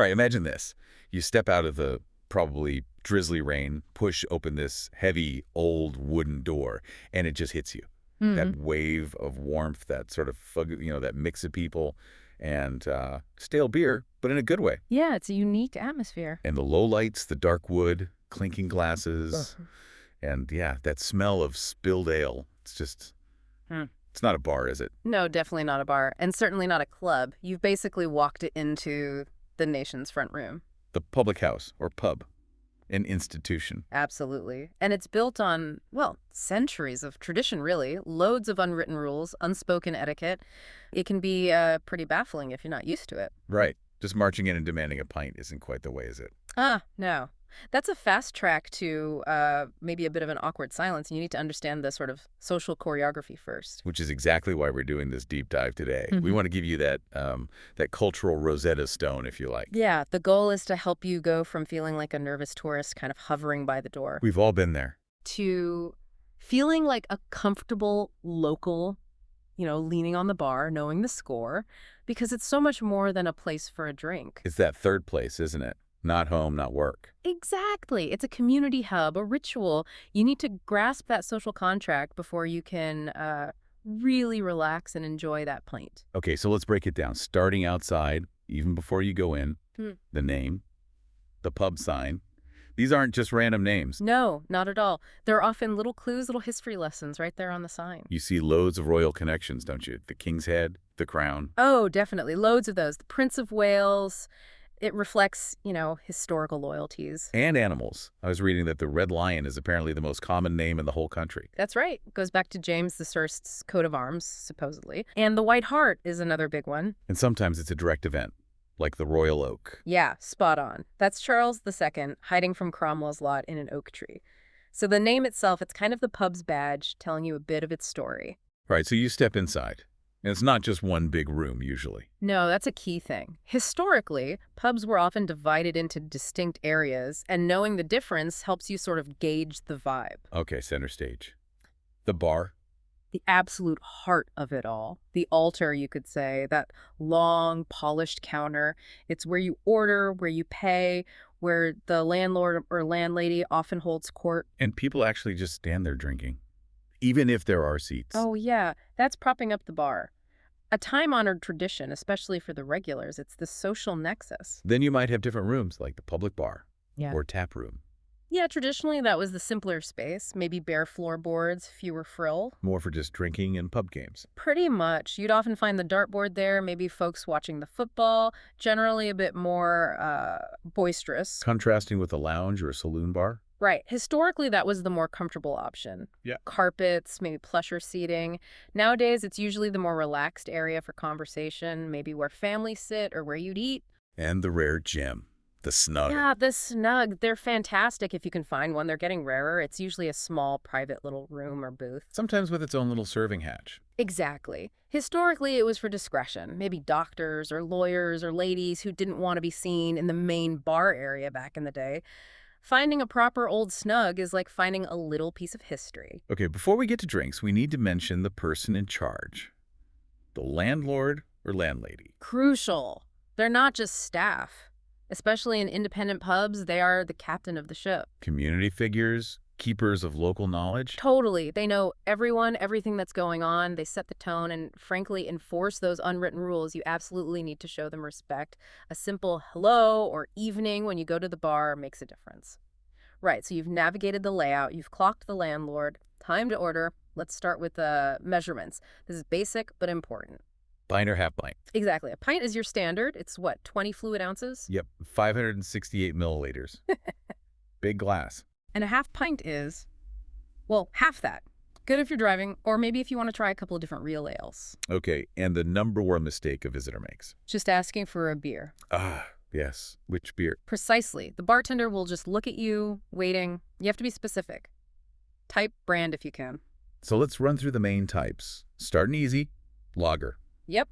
All right, imagine this. You step out of the probably drizzly rain, push open this heavy, old wooden door, and it just hits you. Hmm. That wave of warmth, that sort of, that mix of people, and stale beer, but in a good way. Yeah, it's a unique atmosphere. And the low lights, the dark wood, clinking Ugh. glasses, and yeah, that smell of spilled ale. It's just, Hmm. it's not a bar, is it? No, definitely not a bar, and certainly not a club. You've basically walked it into the nation's front room. The public house or pub, an institution. Absolutely. And it's built on, well, centuries of tradition, really. Loads of unwritten rules, unspoken etiquette. It can be pretty baffling if you're not used to it. Right. Just marching in and demanding a pint isn't quite the way, is it? Ah, no. That's a fast track to maybe a bit of an awkward silence, and you need to understand the sort of social choreography first. Which is exactly why we're doing this deep dive today. We Mhm. want to give you that cultural Rosetta Stone, if you like. Yeah, the goal is to help you go from feeling like a nervous tourist kind of hovering by the door We've all been there. to feeling like a comfortable local, leaning on the bar, knowing the score, because it's so much more than a place for a drink. It's that third place, isn't it? Not home, not work. Exactly. It's a community hub, a ritual. You need to grasp that social contract before you can really relax and enjoy that pint. Okay, so let's break it down. Starting outside, even before you go in, Hmm. the name, the pub sign. These aren't just random names. No, not at all. There are often little clues, little history lessons right there on the sign. You see loads of royal connections, don't you? The King's Head, the Crown. Oh, definitely. Loads of those. The Prince of Wales. It reflects, historical loyalties. And animals. I was reading that the red lion is apparently the most common name in the whole country. That's right. It goes back to James I's coat of arms, supposedly. And the White Hart is another big one. And sometimes it's a direct event, like the Royal Oak. Yeah, spot on. That's Charles II hiding from Cromwell's lot in an oak tree. So the name itself, it's kind of the pub's badge, telling you a bit of its story. All right, so you step inside. And it's not just one big room, usually. No, that's a key thing. Historically, pubs were often divided into distinct areas, and knowing the difference helps you sort of gauge the vibe. Okay, center stage. The bar. The absolute heart of it all. The altar, you could say, that long, polished counter. It's where you order, where you pay, where the landlord or landlady often holds court. And people actually just stand there drinking, even if there are seats. Oh, yeah, that's propping up the bar. A time-honored tradition, especially for the regulars. It's the social nexus. Then you might have different rooms, like the public bar Yeah. or tap room. Yeah, traditionally that was the simpler space, maybe bare floorboards, fewer frill. More for just drinking and pub games. Pretty much. You'd often find the dartboard there, maybe folks watching the football, generally a bit more boisterous. Contrasting with a lounge or a saloon bar. Right. Historically, that was the more comfortable option. Yeah. Carpets, maybe plusher seating. Nowadays, it's usually the more relaxed area for conversation, maybe where families sit or where you'd eat. And the rare gem, the snug. Yeah, the snug. They're fantastic if you can find one. They're getting rarer. It's usually a small, private little room or booth. Sometimes with its own little serving hatch. Exactly. Historically, it was for discretion. Maybe doctors or lawyers or ladies who didn't want to be seen in the main bar area back in the day. Finding a proper old snug is like finding a little piece of history. Okay, before we get to drinks, we need to mention the person in charge. The landlord or landlady. Crucial. They're not just staff. Especially in independent pubs, they are the captain of the ship. Community figures, keepers of local knowledge. Totally. They know everyone, everything that's going on. They set the tone and, frankly, enforce those unwritten rules. You absolutely need to show them respect. A simple hello or evening when you go to the bar makes a difference. Right, so you've navigated the layout. You've clocked the landlord. Time to order. Let's start with the measurements. This is basic but important. Pint or half pint? Exactly. A pint is your standard. It's what, 20 fluid ounces? Yep, 568 milliliters. Big glass. And a half pint is, well, half that. Good if you're driving, or maybe if you want to try a couple of different real ales. Okay, and the number one mistake a visitor makes. Just asking for a beer. Ah, yes. Which beer? Precisely. The bartender will just look at you, waiting. You have to be specific. Type, brand if you can. So let's run through the main types. Starting easy, lager. Yep.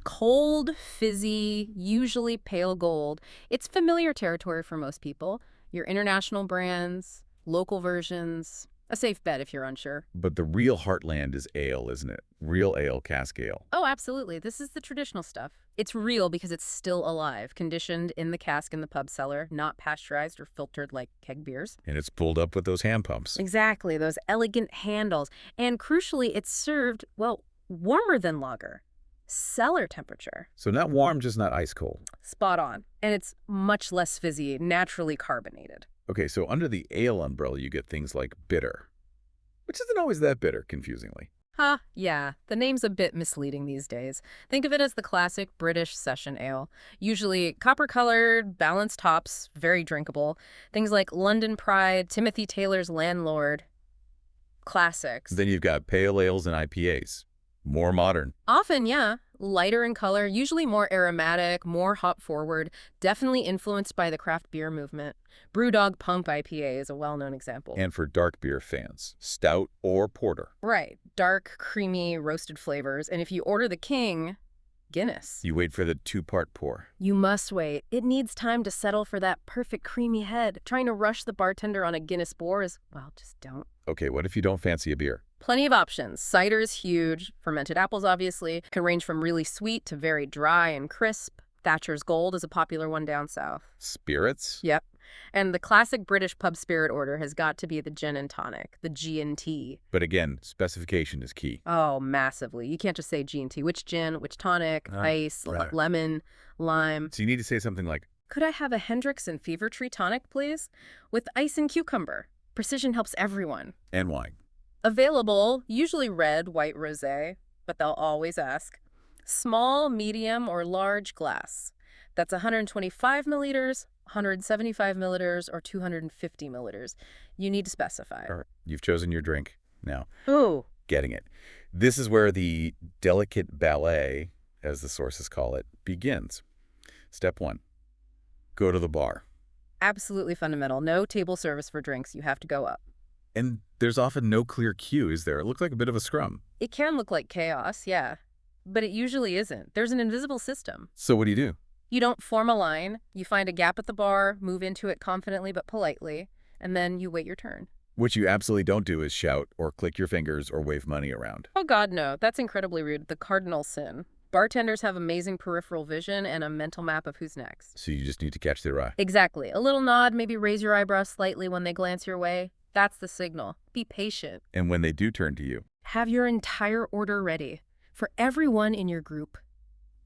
Cold, fizzy, usually pale gold. It's familiar territory for most people. Your international brands, local versions, a safe bet if you're unsure. But the real heartland is ale, isn't it? Real ale, cask ale. Oh, absolutely. This is the traditional stuff. It's real because it's still alive, conditioned in the cask in the pub cellar, not pasteurized or filtered like keg beers. And it's pulled up with those hand pumps. Exactly, those elegant handles. And crucially, it's served, well, warmer than lager. Cellar temperature. So not warm, just not ice cold. Spot on. And it's much less fizzy, naturally carbonated. Okay, so under the ale umbrella, you get things like bitter, which isn't always that bitter, confusingly. Yeah, the name's a bit misleading these days. Think of it as the classic British session ale. Usually copper-colored, balanced hops, very drinkable. Things like London Pride, Timothy Taylor's Landlord. Classics. Then you've got pale ales and IPAs. More modern. Often, yeah, lighter in color, usually more aromatic, more hop-forward, definitely influenced by the craft beer movement. Brewdog Pump IPA is a well-known example. And for dark beer fans, stout or porter. Right, dark, creamy, roasted flavors. And if you order the king, Guinness. You wait for the two-part pour. You must wait. It needs time to settle for that perfect creamy head. Trying to rush the bartender on a Guinness pour is, well, just don't. Okay, what if you don't fancy a beer? Plenty of options. Cider is huge. Fermented apples, obviously, can range from really sweet to very dry and crisp. Thatcher's Gold is a popular one down south. Spirits? Yep. And the classic British pub spirit order has got to be the gin and tonic, the G&T. But again, specification is key. Oh, massively. You can't just say G&T. Which gin, which tonic, ice, right. lemon, lime. So you need to say something like, Could I have a Hendrix and Fever Tree tonic, please? With ice and cucumber. Precision helps everyone. and wine. Available, usually red, white, rosé, but they'll always ask. Small, medium, or large glass. That's 125 milliliters, 175 milliliters, or 250 milliliters. You need to specify. All right, you've chosen your drink. Now, Ooh. getting it. This is where the delicate ballet, as the sources call it, begins. Step 1. Go to the bar. Absolutely fundamental. No table service for drinks. You have to go up. And there's often no clear cue, is there? It looked like a bit of a scrum. It can look like chaos, yeah. But it usually isn't. There's an invisible system. So what do? You don't form a line. You find a gap at the bar, move into it confidently but politely, and then you wait your turn. What you absolutely don't do is shout or click your fingers or wave money around. Oh God, no. That's incredibly rude. The cardinal sin. Bartenders have amazing peripheral vision and a mental map of who's next. So you just need to catch their eye. Exactly. A little nod, maybe raise your eyebrow slightly when they glance your way. That's the signal. Be patient. And when they do turn to you, Have your entire order ready for everyone in your group.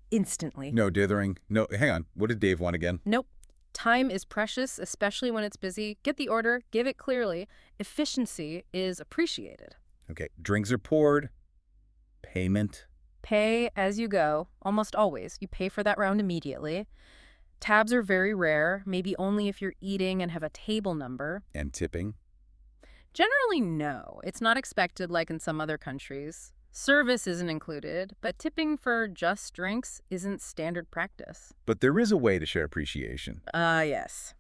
Instantly. no dithering. No, hang on. What did Dave want again? Nope. Time is precious, especially when it's busy. Get the order, give it clearly. Efficiency is appreciated. Okay, drinks are poured. Payment. Pay as you go, almost always. You pay for that round immediately. Tabs are very rare, maybe only if you're eating and have a table number. And tipping. Generally, no. It's not expected like in some other countries. Service isn't included, but tipping for just drinks isn't standard practice. But there is a way to share appreciation. Yes.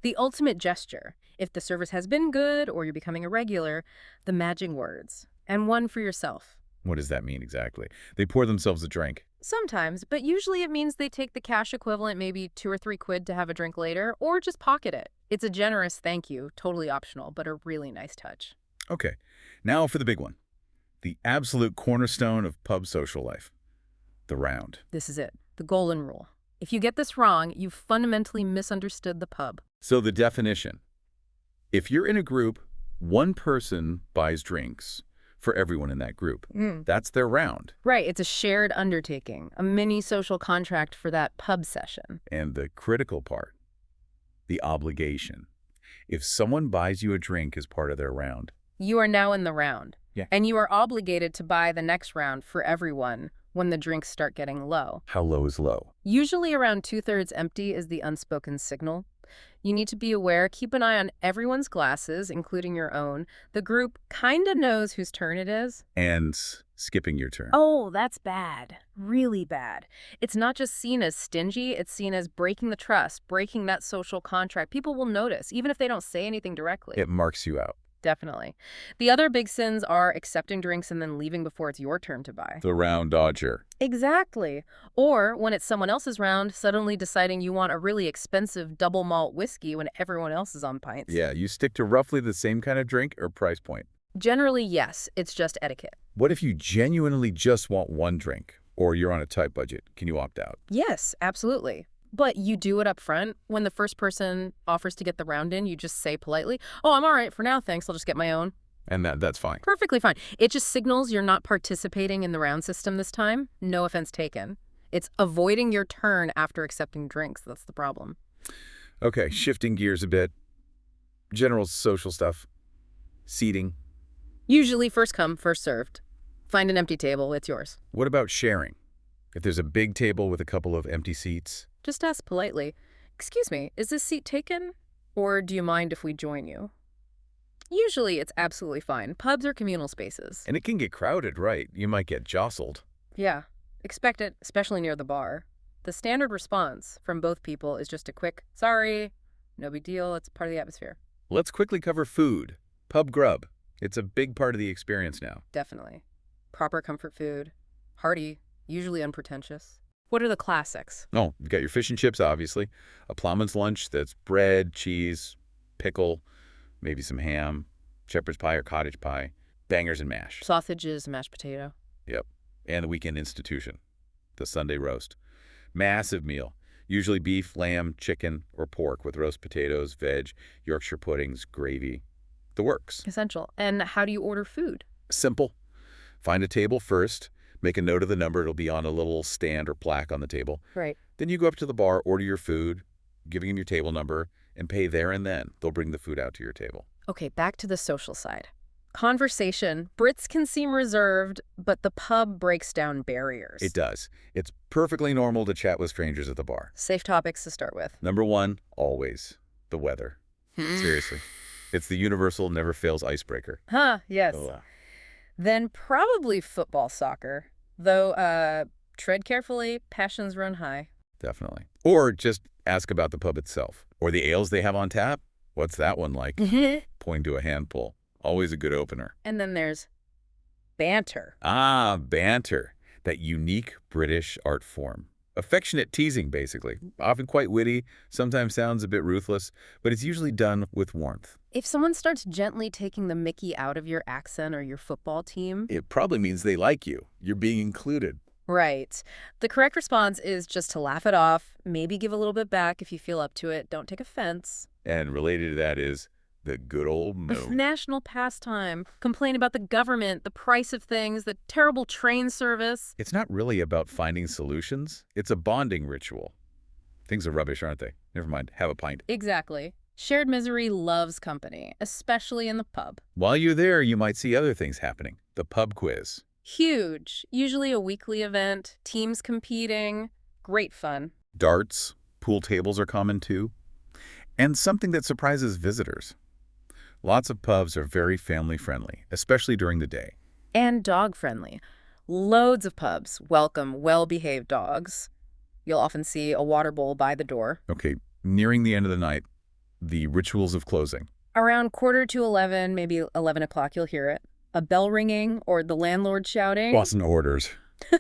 The ultimate gesture. If the service has been good or you're becoming a regular, the magic words. And one for yourself. What does that mean exactly? They pour themselves a drink. Sometimes, but usually it means they take the cash equivalent, maybe £2 or £3 to have a drink later, or just pocket it. It's a generous thank you, totally optional, but a really nice touch. Okay, now for the big one. The absolute cornerstone of pub social life. The round. This is it, the golden rule. If you get this wrong, you've fundamentally misunderstood the pub. So the definition. If you're in a group, one person buys drinks for everyone in that group. That's their round. Right, it's a shared undertaking, a mini social contract for that pub session. And the critical part, the obligation. If someone buys you a drink as part of their round, You are now in the round. Yeah. And you are obligated to buy the next round for everyone when the drinks start getting low. how low is low? Usually around 2/3 empty is the unspoken signal. You need to be aware, keep an eye on everyone's glasses, including your own. The group kinda knows whose turn it is. And skipping your turn. Oh, that's bad. Really bad. It's not just seen as stingy, it's seen as breaking the trust, breaking that social contract. People will notice, even if they don't say anything directly. It marks you out. Definitely. The other big sins are accepting drinks and then leaving before it's your turn to buy. The round dodger. Exactly. Or when it's someone else's round, suddenly deciding you want a really expensive double malt whiskey when everyone else is on pints. Yeah, you stick to roughly the same kind of drink or price point. Generally, yes. It's just etiquette. What if you genuinely just want one drink or you're on a tight budget. Can you opt out? Yes, absolutely. But you do it up front. When the first person offers to get the round in, you just say politely, "Oh, I'm all right for now, thanks. I'll just get my own." And that's fine. Perfectly fine. It just signals you're not participating in the round system this time. No offense taken. It's avoiding your turn after accepting drinks. That's the problem. Okay, shifting gears a bit. General social stuff. Seating. Usually first come, first served. Find an empty table, it's yours. What about sharing? If there's a big table with a couple of empty seats? Just ask politely, "Excuse me, is this seat taken? Or do you mind if we join you?" Usually it's absolutely fine. Pubs are communal spaces. And it can get crowded, right? You might get jostled. Yeah, expect it, especially near the bar. The standard response from both people is just a quick, "Sorry, no big deal, it's part of the atmosphere." Let's quickly cover food. Pub grub. It's a big part of the experience now. Definitely. Proper comfort food. Hearty, usually unpretentious. What are the classics? Oh, you've got your fish and chips, obviously. A plowman's lunch that's bread, cheese, pickle, maybe some ham, shepherd's pie or cottage pie, bangers and mash. Sausages, mashed potato. Yep. And the weekend institution, the Sunday roast. Massive meal. Usually beef, lamb, chicken, or pork with roast potatoes, veg, Yorkshire puddings, gravy. The works. Essential. And how do you order food? Simple. Find a table first. Make a note of the number. It'll be on a little stand or plaque on the table. Right. Then you go up to the bar, order your food, giving them your table number, and pay there and then. They'll bring the food out to your table. Okay, back to the social side. Conversation. Brits can seem reserved, but the pub breaks down barriers. It does. It's perfectly normal to chat with strangers at the bar. Safe topics to start with. Number one, always, the weather. Seriously. It's the universal never fails icebreaker. Huh, yes. Oh, Then probably football, soccer. Though, tread carefully, passions run high. definitely. Or just ask about the pub itself. Or the ales they have on tap. What's that one like? Pointing to a handful. Always a good opener. And then there's banter. Ah, banter. That unique British art form. Affectionate teasing, basically. Often quite witty, sometimes sounds a bit ruthless, but it's usually done with warmth. If someone starts gently taking the mickey out of your accent or your football team... It probably means they like you. You're being included. Right. The correct response is just to laugh it off, maybe give a little bit back if you feel up to it. Don't take offense. And related to that is the good old no. National pastime. Complain about the government, the price of things, the terrible train service. It's not really about finding solutions. It's a bonding ritual. Things are rubbish, aren't they? Never mind. Have a pint. Exactly. Shared misery loves company, especially in the pub. While you're there, you might see other things happening. The pub quiz. Huge. Usually a weekly event, teams competing. Great fun. Darts, pool tables are common too. And something that surprises visitors. Lots of pubs are very family-friendly, especially during the day. And dog-friendly. Loads of pubs welcome well-behaved dogs. You'll often see a water bowl by the door. Okay, nearing the end of the night, the rituals of closing. Around 11:45, maybe 11 o'clock, you'll hear it. A bell ringing or the landlord shouting. Bossing orders.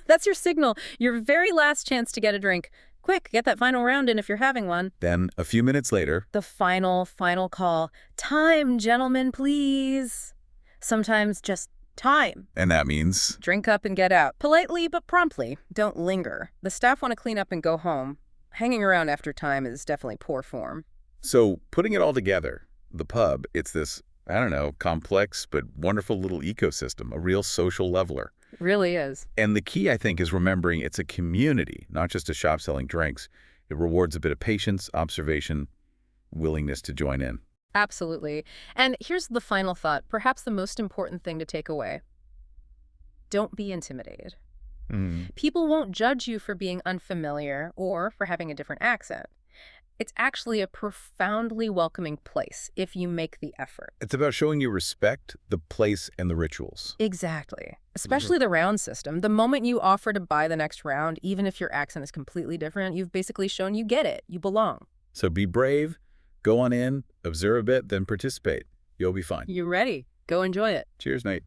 That's your signal. Your very last chance to get a drink. Quick, get that final round in if you're having one. Then, a few minutes later, The final call. Time, gentlemen, please. Sometimes just time. and that means Drink up and get out. Politely but promptly. Don't linger. The staff want to clean up and go home. Hanging around after time is definitely poor form. So, putting it all together, the pub, it's this, I don't know, complex but wonderful little ecosystem, a real social leveler. It really is. And the key, I think, is remembering it's a community, not just a shop selling drinks. It rewards a bit of patience, observation, willingness to join in. Absolutely. And here's the final thought, perhaps the most important thing to take away. Don't be intimidated. People won't judge you for being unfamiliar or for having a different accent. It's actually a profoundly welcoming place if you make the effort. It's about showing you respect, the place, and the rituals. Exactly. Especially the round system. The moment you offer to buy the next round, even if your accent is completely different, you've basically shown you get it. You belong. So be brave, go on in, observe a bit, then participate. You'll be fine. You're ready. Go enjoy it. Cheers, mate.